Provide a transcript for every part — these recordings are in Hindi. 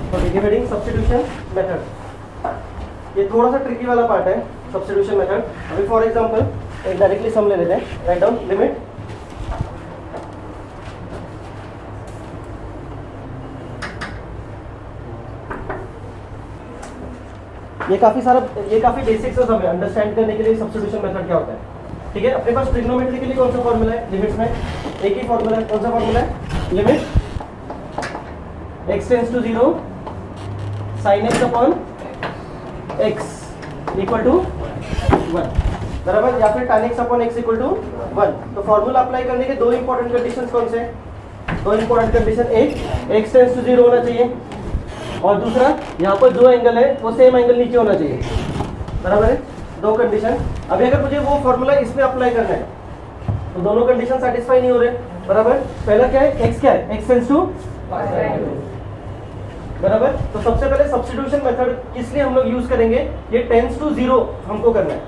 तो डिवाइडिंग सब्स्टिट्यूशन मेथड, ये थोड़ा सा ट्रिकी वाला पार्ट है सब्स्टिट्यूशन मेथड। अभी फॉर एग्जांपल एक डायरेक्टली सम ले लेते हैं, राइट डाउन लिमिट ये काफी बेसिक सा सम है अंडरस्टैंड करने के लिए सब्स्टिट्यूशन मेथड क्या होता है। ठीक है, अपने पास ट्रिग्नोमेट्री के लिए कौन सा फॉर्मूला है लिमिट्स में, एक ही फॉर्मूला है। कौन सा फॉर्मूला है, limit x tends to 0 sin x upon x equal to 1 बराबर, या फिर tan x upon x equal to 1। तो फॉर्मूला अप्लाई करने के दो इंपॉर्टेंट कंडीशंस कौन से हैं, दो इंपॉर्टेंट कंडीशन, एक x टेंड्स टू 0 होना चाहिए और दूसरा यहाँ पर जो एंगल है वो सेम एंगल नीचे होना चाहिए, बराबर है, दो कंडीशन। अभी अगर मुझे वो फॉर्मूला इसमें अप्लाई करना है तो दोनों कंडीशन सेटिस्फाई नहीं हो रहे, बराबर। पहला क्या है, x क्या है, x टेंड्स टू बराबर। तो सबसे पहले सब्स्टिट्यूशन मेथड किस लिए हम लोग यूज करेंगे, ये टेंड्स टू 0 हमको करना है।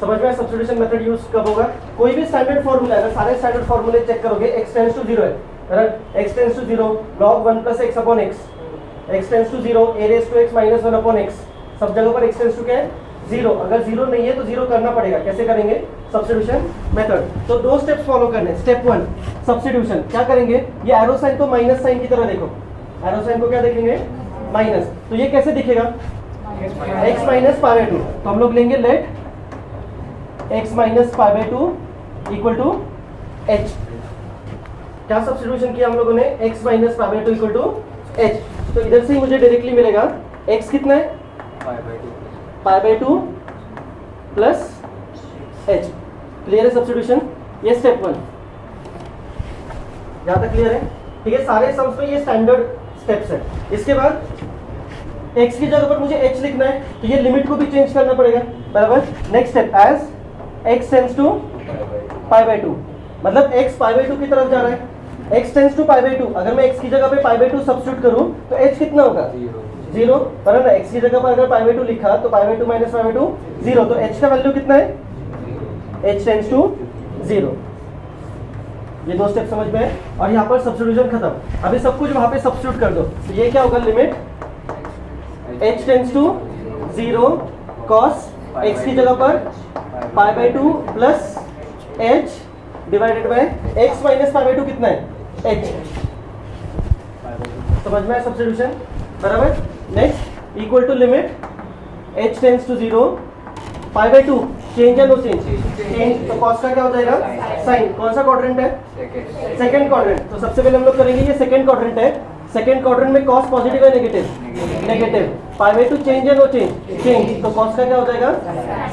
समझ में, सब्स्टिट्यूशन मेथड यूज कब होगा, कोई भी स्टैंडर्ड फॉर्मूला है, सारे स्टैंडर्ड फॉर्मूले चेक करोगे x टेंड्स टू 0 है, बराबर। x tends to 0 log 1 plus x upon x, x tends to 0 a raise to x minus 1 upon x, सब जगह पर x टेंड्स टू क्या है 0। अगर 0 नहीं है तो 0 करना पड़ेगा। कैसे करेंगे, सब्स्टिट्यूशन मेथड। तो दो स्टेप्स फॉलो करने हैं। स्टेप 1 सब्स्टिट्यूशन, क्या करेंगे, ये एरो साइन को माइनस साइन की तरह देखो, एरो साइन को क्या देखेंगे, माइनस। तो ये कैसे दिखेगा, x माइनस पाई बाय 2। तो हम लोग लेंगे let x minus pi by 2 equal to h। क्या सब्स्टिट्यूशन किया हम लोगों ने, x minus pi by 2 equal to h। तो इधर से ही मुझे डायरेक्टली मिलेगा x कितना है, पाई बाय 2 प्लस h। क्लियर है सब्स्टिट्यूशन, ये स्टेप 1, यहाँ तक क्लियर है। ठीक है, सारे सम्स में ये स्टैंडर्ड स्टेप्स है। इसके बाद x की जगह पर मुझे h लिखना है तो ये लिमिट को भी चेंज करना पड़ेगा, बराबर। Next step, as x tends to pi by 2, मतलब x पाई बाय 2 की तरफ जा रहा है, x tends to pi by 2। अगर मैं x की जगह पे पाई बाय 2 सब्स्टिट्यूट करूं तो h कितना होगा, 0, बराबर। x की जगह पर अगर पाई बाय 2 लिखा तो पाई बाय 2 माइनस पाई बाय 2 0, तो h का वैल्यू कितना है, h टेंड्स टू 0। ये दो स्टेप समझ में है, और यहाँ पर सब्स्टिट्यूशन खत्म। अभी सब कुछ वहां पे सब्स्टिट्यूट कर दो, तो ये क्या होगा, limit h tends to 0 cos x की जगह पर pi by 2 plus h divided by x minus pi by 2 कितना है, h। समझ में है सब्स्टिट्यूशन, बराबर। Next equal to limit h tends to 0 pi by 2, change या नो चेंज, चेंज। तो cos का क्या हो जाएगा, साइन। कौन सा क्वाड्रेंट है, सेकंड क्वाड्रेंट। तो सबसे पहले हम लोग करेंगे, ये सेकंड क्वाड्रेंट है, सेकंड क्वाड्रेंट में cos पॉजिटिव है negative, negative. Pi by 2 change या नो चेंज, चेंज। तो cos का क्या हो जाएगा,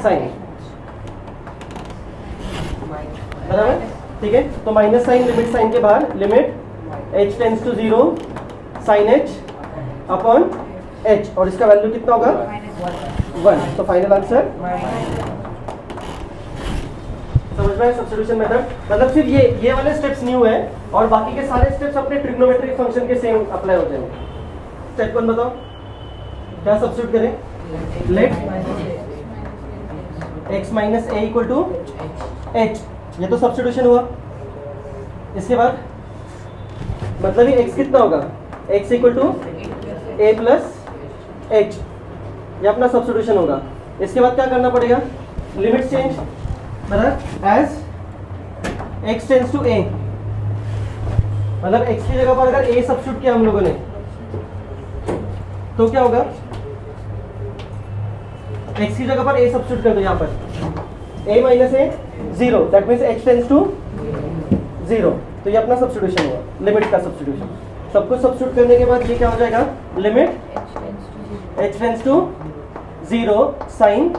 साइन, बराबर। ठीक है, तो माइनस साइन लिमिट साइन के बाहर, limit h tends to 0 sine h upon h, और इसका वैल्यू कितना होगा, 1। तो फाइनल आंसर। समझ में सब्स्टिट्यूशन मेथड, मतलब सिर्फ ये वाले स्टेप्स न्यू है और बाकी के सारे स्टेप्स अपने ट्रिग्नोमेट्रिक फंक्शन के सेम अप्लाई हो जाएंगे। स्टेप 1 बताओ, क्या सब्स्टिट्यूट करें, let x minus a equal to h, ये तो सब्स्टिट्यूशन हुआ। इसके बाद मतलब ये x कितना होगा, x equal to a plus h, ये अपना सब्स्टिट्यूशन होगा। इसके बाद क्या करना पड़ेगा, लिमिट चेंज, मतलब as x tends to a, मतलब x की जगह पर अगर a सब्स्टिट्यूट किया हम लोगों ने तो क्या होगा, x की जगह पर a सब्स्टिट्यूट कर दो, यहाँ पर a minus a 0, that means h tends to 0। तो ये अपना सब्स्टिट्यूशन हुआ, लिमिट का सब्स्टिट्यूशन। सब कुछ सब्स्टिट्यूट करने के बाद ये क्या हो जाएगा, limit h tends to 0 sine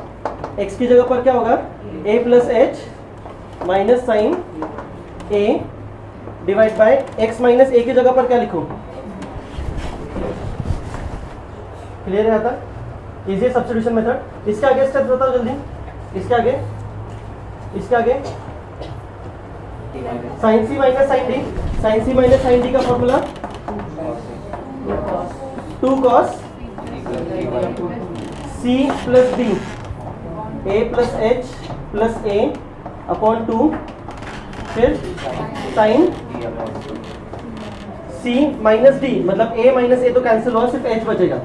x की जगह पर क्या होगा, a plus h minus sine a divide by x minus a की जगह पर क्या लिखूं, क्लियर है था, इजी सब्स्टिट्यूशन मेथड। इसके आगे स्टेप बताओ जल्दी, इसके आगे साइन सी माइनस साइन डी, साइन सी माइनस साइन डी का formula 2 cos c plus D, a plus h plus a upon 2, फिर साइन C माइनस D मतलब A माइनस A तो कैंसिल हुआ, सिर्फ H बचेगा,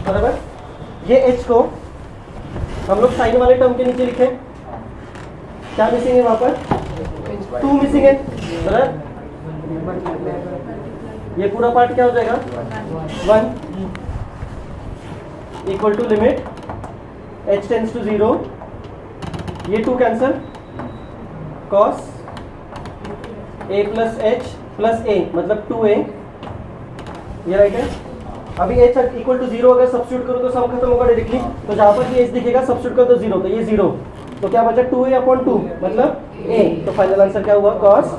बराबर। ये H को हम लोग साइन वाले टर्म के नीचे लिखे, क्या मिसिंग है वहां पर? 2 मिसिंग है, बराबर। ये पूरा पार्ट क्या हो जाएगा? 1 equal to limit h tends to 0, ये 2 cancel, cos a plus h plus a मतलब 2a, ये राइट है। अभी h इक्वल टू 0 अगर सब्स्टिट्यूट करो तो सम खत्म होगा डायरेक्टली, तो जहां पर ये h दिखेगा सब्स्टिट्यूट करो तो 0, तो ये 0, तो क्या बचा? 2a अपॉन 2 मतलब a, तो फाइनल आंसर क्या हुआ? cos a।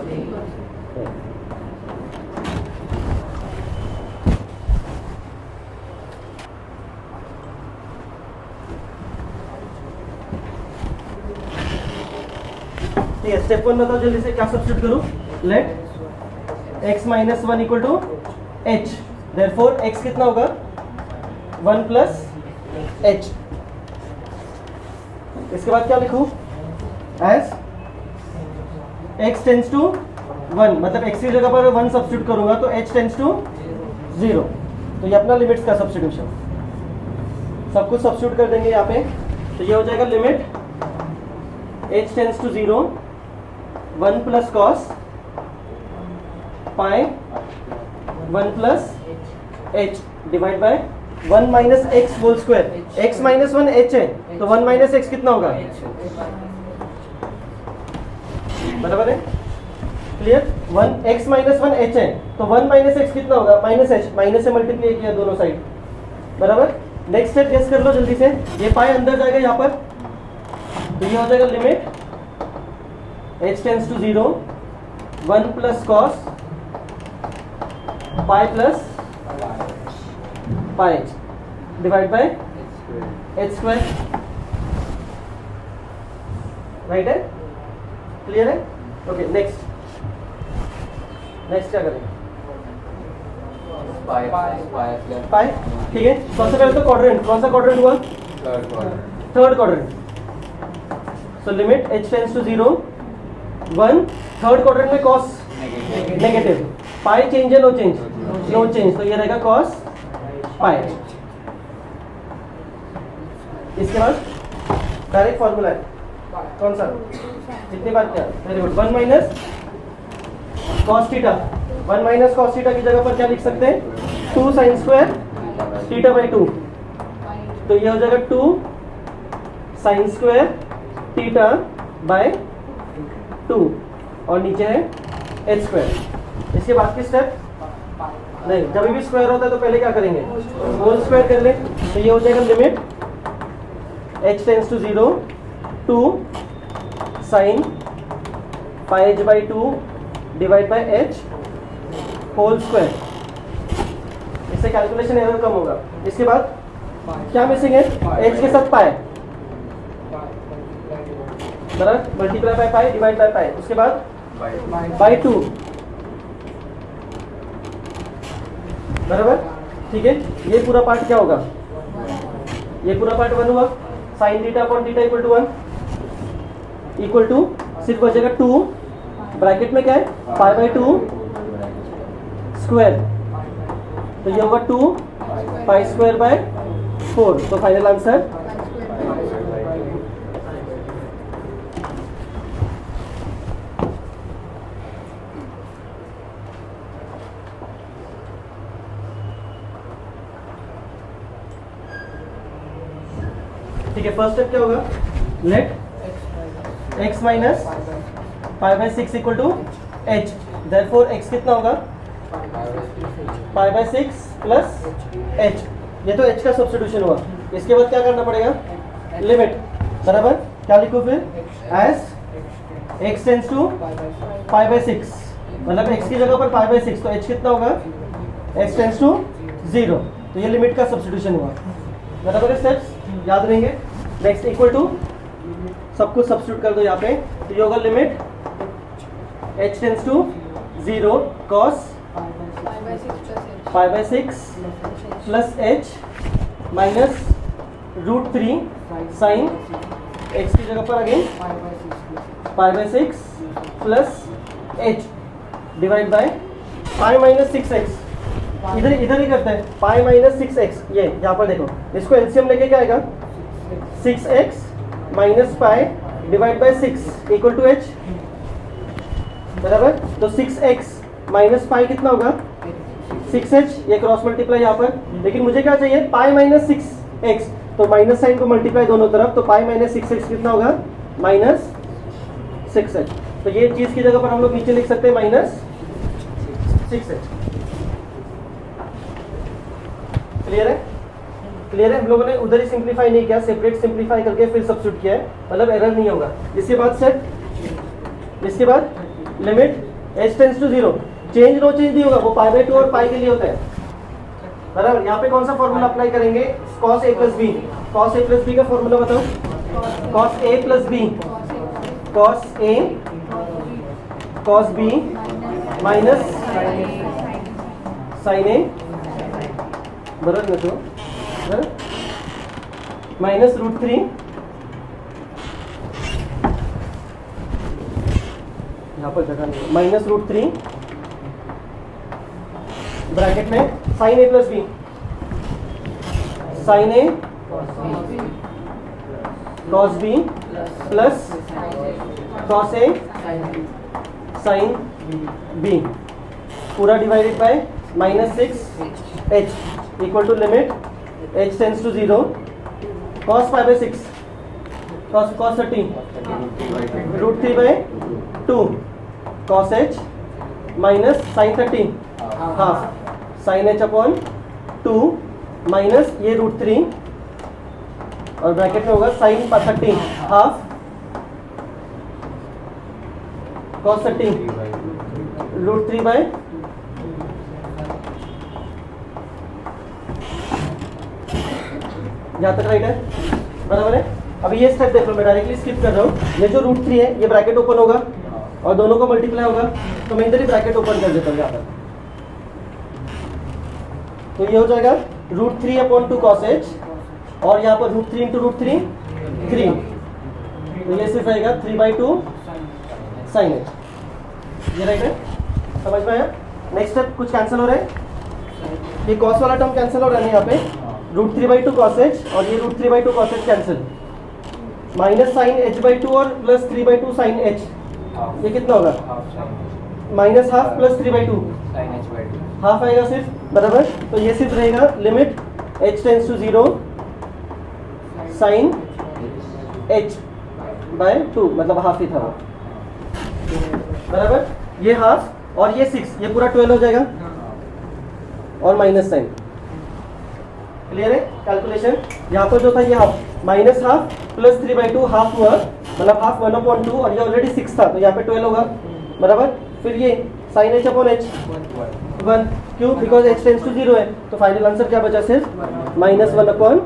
ठीक है, स्टेप 1 बताओ जल्दी से, क्या सब्स्टिट्यूट करूं? Let x minus 1 equal to h, therefore x कितना होगा? 1 प्लस h। इसके बाद क्या लिखूं? एज x टेंस टू 1 मतलब x की जगह पर 1 सब्स्टिट्यूट करूंगा तो h टेंस टू 0, तो ये अपना लिमिट्स का सब्स्टिट्यूशन, सब कुछ सब्स्टिट्यूट कर देंगे यहाँ पे, तो ये हो जाएगा limit h tends to 0 1 plus cos pi 1 plus h divide by 1 minus x whole square, x minus 1 h है तो 1 माइनस एक्स कितना होगा? बराबर है, क्लियर। 1 x माइनस 1 h है तो 1 माइनस एक्स कितना होगा? माइनस h, माइनस से मल्टीप्लाई किया दोनों साइड, बराबर। नेक्स्ट स्टेप गेस कर लो जल्दी से, ये पाई अंदर जाएगा यहाँ पर, तो ये हो जाएगा limit h tends to 0 1 plus cos pi plus pi divide by h square, right है, क्लियर है। ओके नेक्स्ट क्या करेंगे? पाई, ठीक है। सबसे पहले तो क्वाड्रेंट, कौन सा क्वाड्रेंट हुआ? Third quadrant, so limit h tends to 0 1, third quadrant में कॉस नेगेटिव, पाई चेंज है? नो चेंज, नो चेंज, तो ये रहेगा कॉस पाई। इसके बाद डायरेक्ट फॉर्मूला है, कौन सा? कितनी बार क्या? Very good, 1 minus cos theta, 1 minus cos theta की जगह पर क्या लिख सकते हैं? 2 साइन स्क्वायर थीटा बाई 2, तो ये हो जाएगा 2 साइन स्क्वायर थीटा बाय 2 और नीचे है h स्क्वायर। इसके बाद की स्टेप नहीं, जब भी स्क्वायर होता है तो पहले क्या करेंगे? होल स्क्वायर कर ले, तो ये हो जाएगा limit h tends to 0 2 sine pi h by 2 divide by h whole square, इससे कैलकुलेशन एरर कम होगा। इसके बाद क्या मिसिंग है? h के साथ पाई, बराबर, multiply by pi divide by पाई, उसके बाद बाय 2, बराबर, ठीक है। ये पूरा पार्ट क्या होगा? ये पूरा पार्ट 1 हुआ, sine theta upon theta equal to 1 equal to सिर्फ बचेगा 2 ब्रैकेट में क्या है? पाई बाई 2 स्क्वायर, तो ये होगा 2 पाई स्क्वायर बाय 4, तो फाइनल आंसर ठीक है। फर्स्ट स्टेप क्या होगा? Let x minus pi by 6 equal to h, therefore x कितना होगा? पाई बाई 6 प्लस h, ये तो h का सब्स्टिट्यूशन हुआ। इसके बाद क्या करना पड़ेगा? लिमिट, बराबर, क्या लिखो फिर? As x tends to pi by 6 मतलब x की जगह पर पाई बाई 6, तो h कितना होगा? x टेंस टू 0, तो ये लिमिट का सब्स्टिट्यूशन हुआ, बराबर। स्टेप्स याद रहेंगे। नेक्स्ट इक्वल टू, सब कुछ सब्स्टिट्यूट कर दो यहाँ पे, तो ये होगा limit h tends to 0 cos pi by 6 plus h minus √3 sine x की जगह पर again pi by 6 plus H divide by pi minus 6x। इधर ही करते हैं, पाई माइनस 6x। ये यहाँ पर देखो, इसको एलसीएम लेके क्या आएगा, 6x minus pi divide by 6 equal to h, बराबर। तो 6x माइनस पाई कितना होगा, 6h। ये क्रॉस मल्टीप्लाई यहाँ पर, लेकिन मुझे क्या चाहिए, पाई माइनस 6x। तो माइनस साइन को मल्टीप्लाई दोनों तरफ, तो पाई माइनस 6x कितना होगा, माइनस 6h। तो ये चीज की जगह पर हम लोग नीचे लिख सकते हैं माइनस 6h। क्लियर है? क्लियर है? हम लोगों ने उधर ही सिंप्लीफाई नहीं किया, सेपरेट सिंप्लीफाई करके फिर सब्स्टिट्यूट किया है, मतलब एरर नहीं होगा। इसके बाद सेट, इसके बाद limit h tends to 0, change no change नहीं होगा, वो पाई बाय 2 और पाई के लिए होता है, बराबर। यहाँ पे कौन सा फॉर्मूला अप्लाई करेंगे, cos a plus B. cos a plus B का फॉर्मूला बताओ, cos a plus B, cos a cos b minus sin a, बराबर ना, तो माइनस √3 यहाँ पर जगह नहीं, माइनस √3 ब्रैकेट में sin a plus b, sin a cos b plus cos a sin b, पूरा divided by minus 6h equal to limit h tends to 0, cos pi by 6, cos 30 √3 by 2 cos h minus sin 30 half sin h upon 2 minus ये √3 और ब्रैकेट में होगा sin 30 हाफ cos 30 √3 बाय यहाँ तक राइट है, बराबर है। अब ये स्टेप देख लो, मैं डायरेक्टली स्किप कर रहा हूँ। ये जो √3 है ये ब्रैकेट ओपन होगा और दोनों को मल्टीप्लाई होगा, तो मैं इधर ही ब्रैकेट ओपन कर देता हूँ यहाँ पर। तो ये हो जाएगा √3 अपॉन 2 cos h और यहाँ पर √3 इंटू √3 3, तो ये सिर्फ रहेगा 3/2 sin h। ये राइट है, समझ में आया? नेक्स्ट स्टेप कुछ कैंसिल हो रहा है, ये cos वाला टर्म कैंसिल हो रहा है यहाँ पे, √3/2 cos h और ये √3/2 cos h cancel, minus sin h/2 और प्लस 3/2 sin h, ये कितना होगा, माइनस हाफ प्लस 3/2 हाफ आएगा सिर्फ, बराबर। तो ये सिर्फ रहेगा limit h tends to 0 sin h/2, मतलब हाफ ही था वो, बराबर। ये हाफ और ये 6, ये पूरा 12 हो जाएगा और माइनस साइन। क्लियर है कैलकुलेशन? यहाँ पर जो था ये half minus half plus 3/2 half हुआ, मतलब हाफ 1/2 और ये ऑलरेडी 6 था, तो यहाँ पे 12 होगा, बराबर। फिर ये sin h अपॉन h 1, क्यों, बिकॉज h टेंड्स टू 0 है, तो फाइनल आंसर क्या बचा, सिर्फ -1/।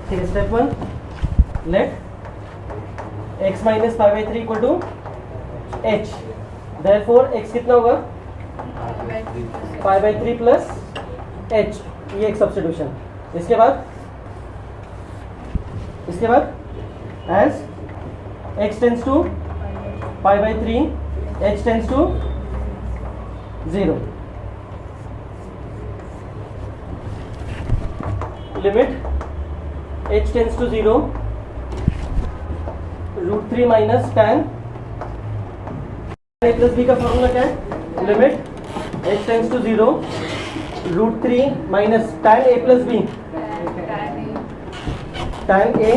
ठीक है, step 1, let x minus pi by 3 equal to h, therefore x कितना होगा, पाई बाई 3 प्लस h, ये एक सब्स्टिट्यूशन। इसके बाद as x tends to pi by 3, h tends to 0, limit h tends to 0 √3 minus tan a plus b का फॉर्मूला क्या है, limit h tends to 0 √3 minus tan a plus b, tan a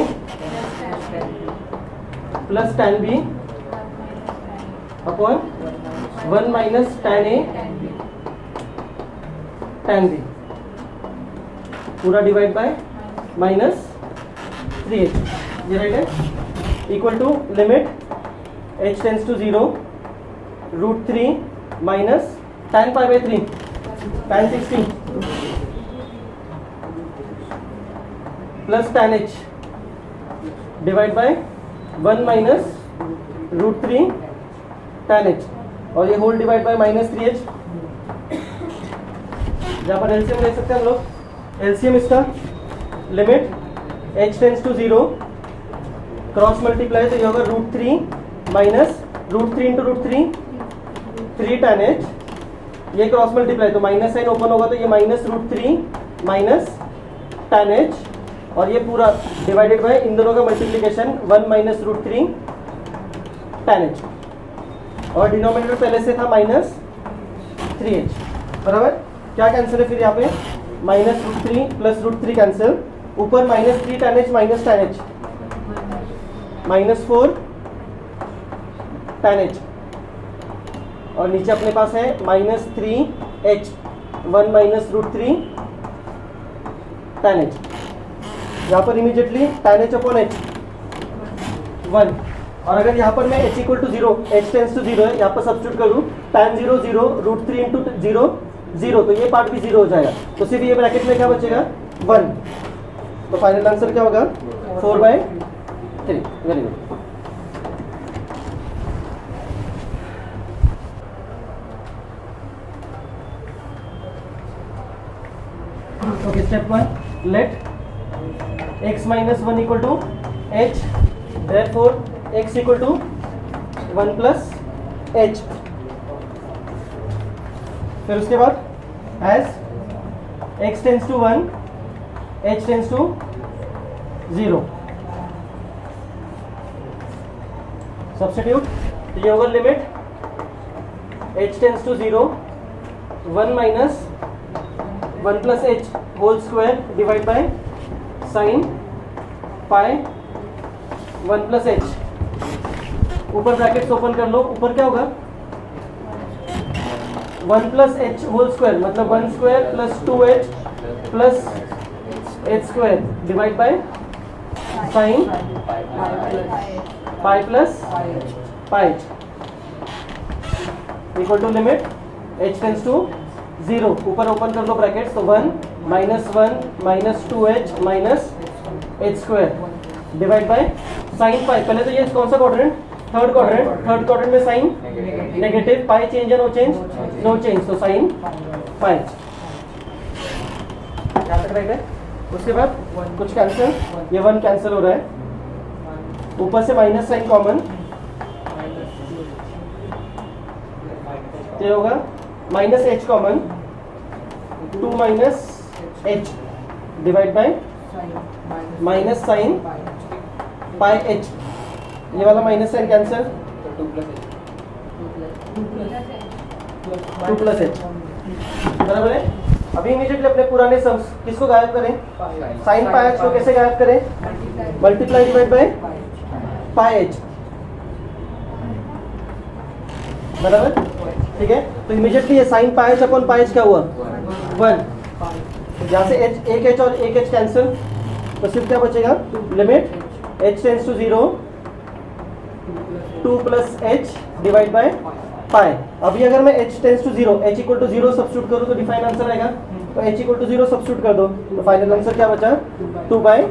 plus tan b upon 1 minus tan a tan d पूरा डिवाइड बाय माइनस 3h, ये राइट है, equal to limit h tends to 0 √3 minus tan pi by 3 tan 60 plus tan h divide by 1 minus √3 tan h, और ये whole divide by minus 3h। यहाँ पर एलसीएम ले सकते हैं हम लोग। एलसीएम इसका limit h tends to 0 cross multiply, तो ये होगा √3 माइनस √3 इंटू √3 3 tan h, ये क्रॉस मल्टीप्लाई तो माइनस साइन ओपन होगा, तो ये माइनस √3 माइनस tan h, और ये पूरा डिवाइडेड बाय इन दोनों का मल्टीप्लीकेशन 1 माइनस √3 tan h, और डिनोमिनेटर पहले से था माइनस 3h, बराबर। क्या कैंसिल है फिर यहाँ पे, माइनस √3 प्लस √3 कैंसिल, ऊपर minus 3 tan h minus tan h, minus 4 tan h, और नीचे अपने पास है minus 3h 1 minus √3 tan h। यहाँ पर immediately tan h upon h 1, और अगर यहाँ पर मैं h equal to 0, h tends to 0 है, यहाँ पर सब्स्टिट्यूट करूँ tan 0 0 √3 इंटू 0 0, तो ये पार्ट भी 0 हो जाएगा, तो सिर्फ ये ब्रैकेट में क्या बचेगा 1, तो फाइनल आंसर क्या होगा 4/3। Very good. Okay, step 1, let x minus 1 equal to h, therefore x equal to 1 plus h। फिर उसके बाद as x tends to 1 h tends to 0, substitute, तो ये होगा limit h tends to 0 1 minus 1 plus h whole square divide by sine pi 1 plus h, ऊपर ब्रैकेट्स ओपन कर लो, ऊपर क्या होगा 1 प्लस h होल स्क्वायर, मतलब 1 square plus 2h plus h square divide by sine pi plus pi equal to limit h tends to 0, ऊपर ओपन कर लो ब्रैकेट्स, तो 1 minus 1 minus 2h minus h square divide by sine pi. पहले तो ये कौन सा क्वाड्रेंट, थर्ड क्वाड्रेंट में साइन नेगेटिव, पाई चेंज या नो चेंज, नो चेंज, तो साइन पाई, यहाँ तक राइट है। उसके बाद कुछ कैंसिल, ये 1 कैंसिल हो रहा है, ऊपर से माइनस साइन कॉमन, तो होगा minus h common 2 minus h divide by minus sine pi h, ये वाला minus sine cancel, 2 plus h, बराबर है। अभी इमीडिएटली अपने पुराने सम्स किसको गायब करें, साइन पाई h को कैसे गायब करें, multiply divide by pi h, बराबर, ठीक है। तो इमीडिएटली ये sign pi h upon pi h क्या हुआ 1, यहाँ से h, एक h और एक h कैंसिल, तो सिर्फ क्या बचेगा limit h tends to 0 2 plus h divide by pi. अभी अगर मैं h tends to 0 h equal to 0 substitute करूँ तो डिफाइन आंसर आएगा, तो h इक्वल टू 0 सब्स्टिट्यूट कर दो, तो फाइनल आंसर क्या बचा 2/पाई।